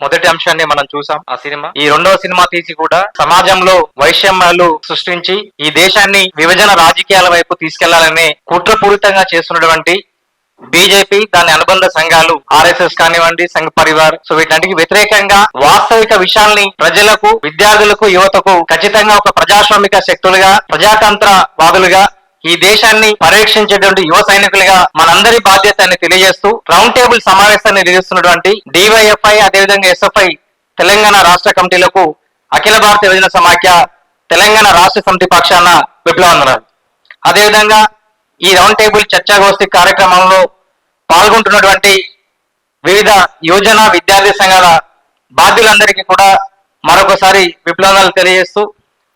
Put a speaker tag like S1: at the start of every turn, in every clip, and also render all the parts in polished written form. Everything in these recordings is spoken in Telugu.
S1: మొదటి అంశాన్ని మనం చూసాం ఆ సినిమా. ఈ రెండవ సినిమా తీసి కూడా సమాజంలో వైషమ్యాలు సృష్టించి ఈ దేశాన్ని విభజన రాజకీయాల వైపు తీసుకెళ్లాలని కుట్రపూరితంగా చేస్తున్నటువంటి బీజేపీ, దాని అనుబంధ సంఘాలు ఆర్ఎస్ఎస్ కానివ్వండి, సంఘ్ పరివార్, సో వీటికి వ్యతిరేకంగా వాస్తవిక విషయాల్ని ప్రజలకు, విద్యార్థులకు, యువతకు ఖచ్చితంగా ఒక ప్రజాస్వామిక శక్తులుగా, ప్రజాతంత్ర వాదులుగా ఈ దేశాన్ని పరీక్షించేటువంటి యువ సైనికులుగా మనందరి బాధ్యత అని తెలియజేస్తూ రౌండ్ టేబుల్ సమావేశాన్ని నిర్వహిస్తున్నటువంటి డివైఎఫ్ఐ, అదేవిధంగా ఎస్ఎఫ్ఐ తెలంగాణ రాష్ట్ర కమిటీలకు అఖిల భారత యువజన సమాఖ్య తెలంగాణ రాష్ట్ర సమితి పక్షాన విప్లవందనాలు. అదేవిధంగా ఈ రౌండ్ టేబుల్ చర్చాగోష్ఠి కార్యక్రమంలో పాల్గొంటున్నటువంటి వివిధ యువజన విద్యార్థి సంఘాల బాధ్యులందరికీ కూడా మరొకసారి విప్లవాలు తెలియజేస్తూ,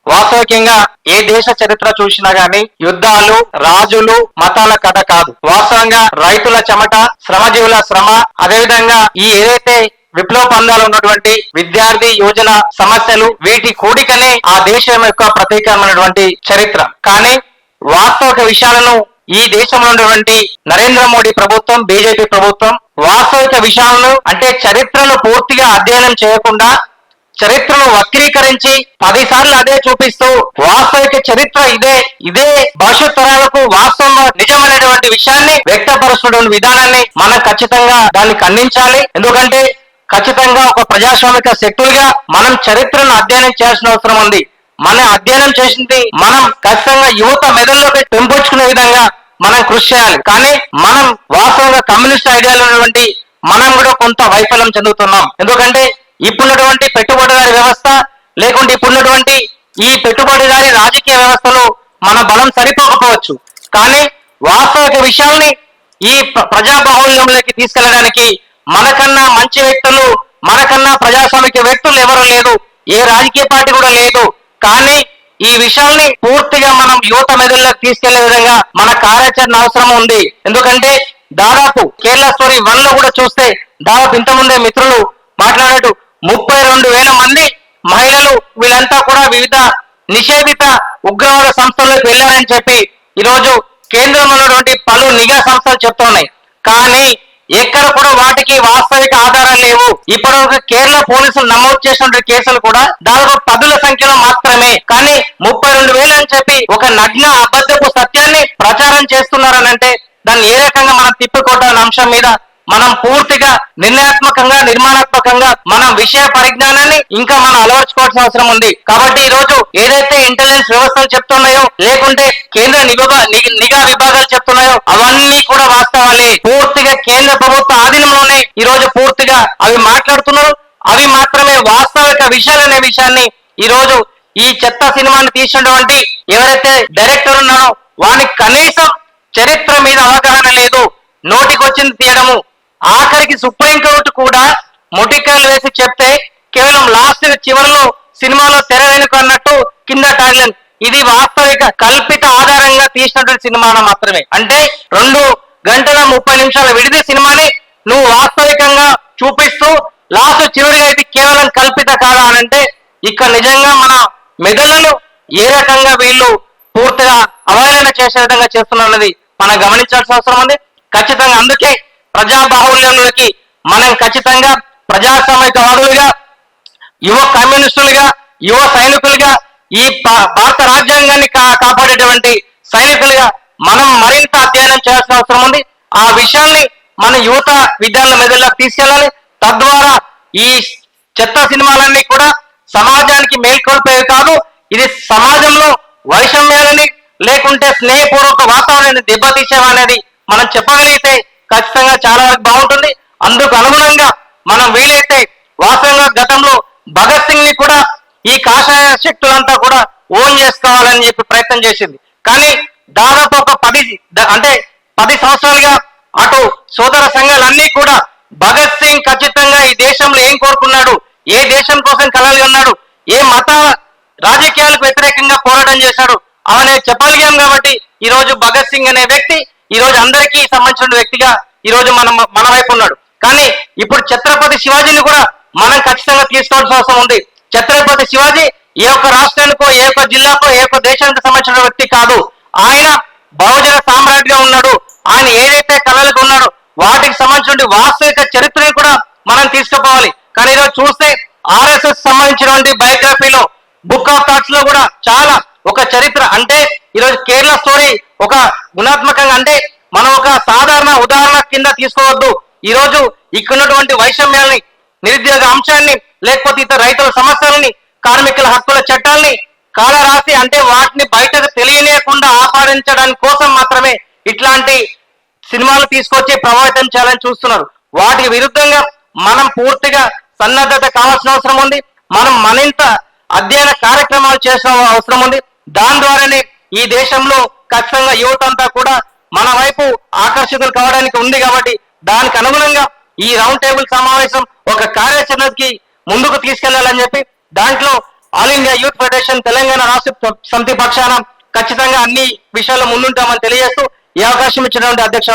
S1: వాస్తవికంగా ఏ దేశ చరిత్ర చూసినా గానీ యుద్ధాలు, రాజులు, మతాల కథ కాదు. వాస్తవంగా రైతుల చెమట, శ్రమజీవుల శ్రమ, అదేవిధంగా ఈ ఏదైతే విప్లవ పందాలు ఉన్నటువంటి విద్యార్థి యువజన సమస్యలు, వీటి కూడికనే ఆ దేశం యొక్క ప్రత్యేకమైనటువంటి చరిత్ర. కానీ వాస్తవిక విషయాలను ఈ దేశంలో ఉన్నటువంటి నరేంద్ర మోడీ ప్రభుత్వం, బీజేపీ ప్రభుత్వం వాస్తవిక విషయాలను అంటే చరిత్రను పూర్తిగా అధ్యయనం చేయకుండా చరిత్రను వక్రీకరించి 10 సార్లు అదే చూపిస్తూ వాస్తవిక చరిత్ర ఇదే భవిష్యత్ తరాలకు వాస్తవంగా నిజమైనటువంటి విషయాన్ని వ్యక్తపరుస్తున్న విధానాన్ని మనం ఖచ్చితంగా దాన్ని ఖండించాలి. ఎందుకంటే ఖచ్చితంగా ఒక ప్రజాస్వామిక శక్తులుగా మనం చరిత్రను అధ్యయనం చేయాల్సిన అవసరం ఉంది. మనం అధ్యయనం చేసింది మనం ఖచ్చితంగా యువత మెదడులోకి పెంపొంచుకునే విధంగా మనం కృషి చేయాలి. కానీ మనం వాస్తవంగా కమ్యూనిస్ట్ ఐడియాలో ఉన్నటువంటి మనం కూడా కొంత వైఫల్యం చెందుతున్నాం. ఎందుకంటే ఇప్పుడున్నటువంటి పెట్టుబడిదారి వ్యవస్థ, లేకుంటే ఇప్పుడున్నటువంటి ఈ పెట్టుబడిదారి రాజకీయ వ్యవస్థలో మన బలం సరిపోకపోవచ్చు. కానీ వాస్తవిక విషయాల్ని ఈ ప్రజాబాహుళ్యంలోకి తీసుకెళ్లడానికి మనకన్నా మంచి వ్యక్తులు, మనకన్నా ప్రజాస్వామిక వ్యక్తులు ఎవరు లేదు, ఏ రాజకీయ పార్టీ కూడా లేదు. కానీ ఈ విషయాల్ని పూర్తిగా మనం యువత మెదడులోకి తీసుకెళ్లే విధంగా మన కార్యాచరణ అవసరం ఉంది. ఎందుకంటే దాదాపు కేరళ స్టోరీ 1 లో కూడా చూస్తే దాదాపు ఇంతకుముందే మిత్రులు మాట్లాడారు, 32,000 మంది మహిళలు వీళ్ళంతా కూడా వివిధ నిషేధిత ఉగ్రవాద సంస్థల్లోకి వెళ్లారని చెప్పి ఈరోజు కేంద్రంలో ఉన్నటువంటి పలు నిఘా సంస్థలు చెప్తున్నాయి. కానీ ఎక్కడ కూడా వాటికి వాస్తవిక ఆధారాలు లేవు. ఇప్పటివరకు కేరళ పోలీసులు నమోదు చేసిన కేసులు కూడా దాదాపు 10ల సంఖ్యలో మాత్రమే. కానీ 32,000 అని చెప్పి ఒక నగ్న అబద్ధపు సత్యాన్ని ప్రచారం చేస్తున్నారనంటే దాన్ని ఏ రకంగా మనం తిప్పికొట్టాలన్న అంశం మీద మనం పూర్తిగా నిర్ణయాత్మకంగా, నిర్మాణాత్మకంగా మనం విషయ పరిజ్ఞానాన్ని ఇంకా మనం అలవర్చుకోవాల్సిన అవసరం ఉంది. కాబట్టి ఈ రోజు ఏదైతే ఇంటెలిజెన్స్ వ్యవస్థలు చెప్తున్నాయో, లేకుంటే కేంద్ర నిఘా విభాగాలు చెప్తున్నాయో అవన్నీ కూడా వాస్తవాలే. పూర్తిగా కేంద్ర ప్రభుత్వ ఆధీనంలోనే ఈ రోజు పూర్తిగా అవి మాట్లాడుతున్నారు. అవి మాత్రమే వాస్తవిక విషయాలనే విషయాన్ని ఈ రోజు ఈ చెత్త సినిమాని తీసినటువంటి ఎవరైతే డైరెక్టర్ ఉన్నారో వానికి కనీసం చరిత్ర మీద అవగాహన లేదు. నోటికి వచ్చింది తీయడము. ఆఖరికి సుప్రీంకోర్టు కూడా మొటికాయలు వేసి చెప్తే కేవలం లాస్ట్ చివరిలో సినిమాలో తెర వెనుక అన్నట్టు కింద ట్యాగ్లైన్ ఇది వాస్తవిక కల్పిత ఆధారంగా తీసినటువంటి సినిమా మాత్రమే. అంటే 2 గంటల 30 నిమిషాల విడిది సినిమాని నువ్వు వాస్తవికంగా చూపిస్తూ లాస్ట్ చివరిగా ఇది కేవలం కల్పిత కాదా అనంటే ఇక్కడ నిజంగా మన మెదళ్లను ఏ రకంగా వీళ్ళు పూర్తిగా అవహేళన చేసే విధంగా చేస్తున్నది మనం గమనించాల్సిన అవసరం ఉంది. ఖచ్చితంగా అందుకే ప్రజా బాహుళ్యంలోకి మనం ఖచ్చితంగా ప్రజాస్వామికవాదులుగా, యువ కమ్యూనిస్టులుగా, యువ సైనికులుగా, ఈ భారత రాజ్యాంగాన్ని కాపాడేటువంటి సైనికులుగా మనం మరింత అధ్యయనం చేయాల్సిన అవసరం ఉంది. ఆ విషయాల్ని మన యువత విద్యార్థుల మెదడులోకి తీసుకెళ్ళాలి. తద్వారా ఈ చెత్త సినిమాలన్నీ కూడా సమాజానికి మేల్కొల్పేవి కాదు, ఇది సమాజంలో వైషమ్యాలని లేకుంటే స్నేహపూర్వక వాతావరణాన్ని దెబ్బతీసేవనేది మనం చెప్పగలిగితే ఖచ్చితంగా చాలా వరకు బాగుంటుంది. అందుకు అనుగుణంగా మనం వీలైతే వాస్తవంగా గతంలో భగత్ సింగ్ ని కూడా ఈ కాషాయ శక్తులంతా కూడా ఓన్ చేసుకోవాలని చెప్పి ప్రయత్నం చేసింది. కానీ దాదాపు ఒక 10 సంవత్సరాలుగా అటు సోదర సంఘాలన్నీ కూడా భగత్ సింగ్ ఖచ్చితంగా ఈ దేశంలో ఏం కోరుకున్నాడు, ఏ దేశం కోసం కలలు ఉన్నాడు, ఏ మత రాజకీయాలకు వ్యతిరేకంగా పోరాటం చేశాడు అవనే చెప్పగలిగాం. కాబట్టి ఈ రోజు భగత్ సింగ్ అనే వ్యక్తి ఈ రోజు అందరికీ సంబంధించిన వ్యక్తిగా ఈ రోజు మన వైపు ఉన్నాడు. కానీ ఇప్పుడు ఛత్రపతి శివాజీని కూడా మనం ఖచ్చితంగా తీసుకోవాల్సిన అవసరం ఉంది. ఛత్రపతి శివాజీ ఏ ఒక్క రాష్ట్రానికో, ఏ ఒక్క జిల్లాకో, ఏ ఒక్క దేశానికి సంబంధించిన వ్యక్తి కాదు. ఆయన బహుజన సామ్రాట్గా ఉన్నాడు. ఆయన ఏదైతే కళలకు ఉన్నాడో వాటికి సంబంధించిన వాస్తవిక చరిత్రను కూడా మనం తీసుకుపోవాలి. కానీ ఈరోజు చూస్తే ఆర్ఎస్ఎస్ సంబంధించినటువంటి బయోగ్రఫీలో బుక్ ఆఫ్ థాట్స్ లో కూడా చాలా ఒక చరిత్ర అంటే ఈరోజు కేరళ స్టోరీ ఒక గుణాత్మకంగా అంటే మనం ఒక సాధారణ ఉదాహరణ కింద తీసుకోవద్దు. ఈ రోజు ఇక్కడున్నటువంటి వైషమ్యాల్ని, నిరుద్యోగ అంశాన్ని, లేకపోతే ఇతర రైతుల సమస్యలని, కార్మికుల హక్కుల చట్టాలని కాలరాసి అంటే వాటిని బయటకు తెలియలేకుండా ఆపాదించడానికి కోసం మాత్రమే ఇట్లాంటి సినిమాలు తీసుకొచ్చి ప్రభావితం చేయాలని చూస్తున్నారు. వాటికి విరుద్ధంగా మనం పూర్తిగా సన్నద్ధత కావాల్సిన అవసరం ఉంది. మనం మరింత అధ్యయన కార్యక్రమాలు చేసిన అవసరం ఉంది. దాని ద్వారానే ఈ దేశంలో ఖచ్చితంగా యువత అంతా కూడా మన వైపు ఆకర్షితులు కావడానికి ఉంది. కాబట్టి దానికి అనుగుణంగా ఈ రౌండ్ టేబుల్ సమావేశం ఒక కార్యాచరణకి ముందుకు తీసుకెళ్లాలని చెప్పి దాంట్లో all India youth federation Telangana రాష్ట్ర సమితి పక్షాన ఖచ్చితంగా అన్ని విషయాల్లో ముందుంటామని తెలియజేస్తూ ఈ అవకాశం ఇచ్చినటువంటి అధ్యక్ష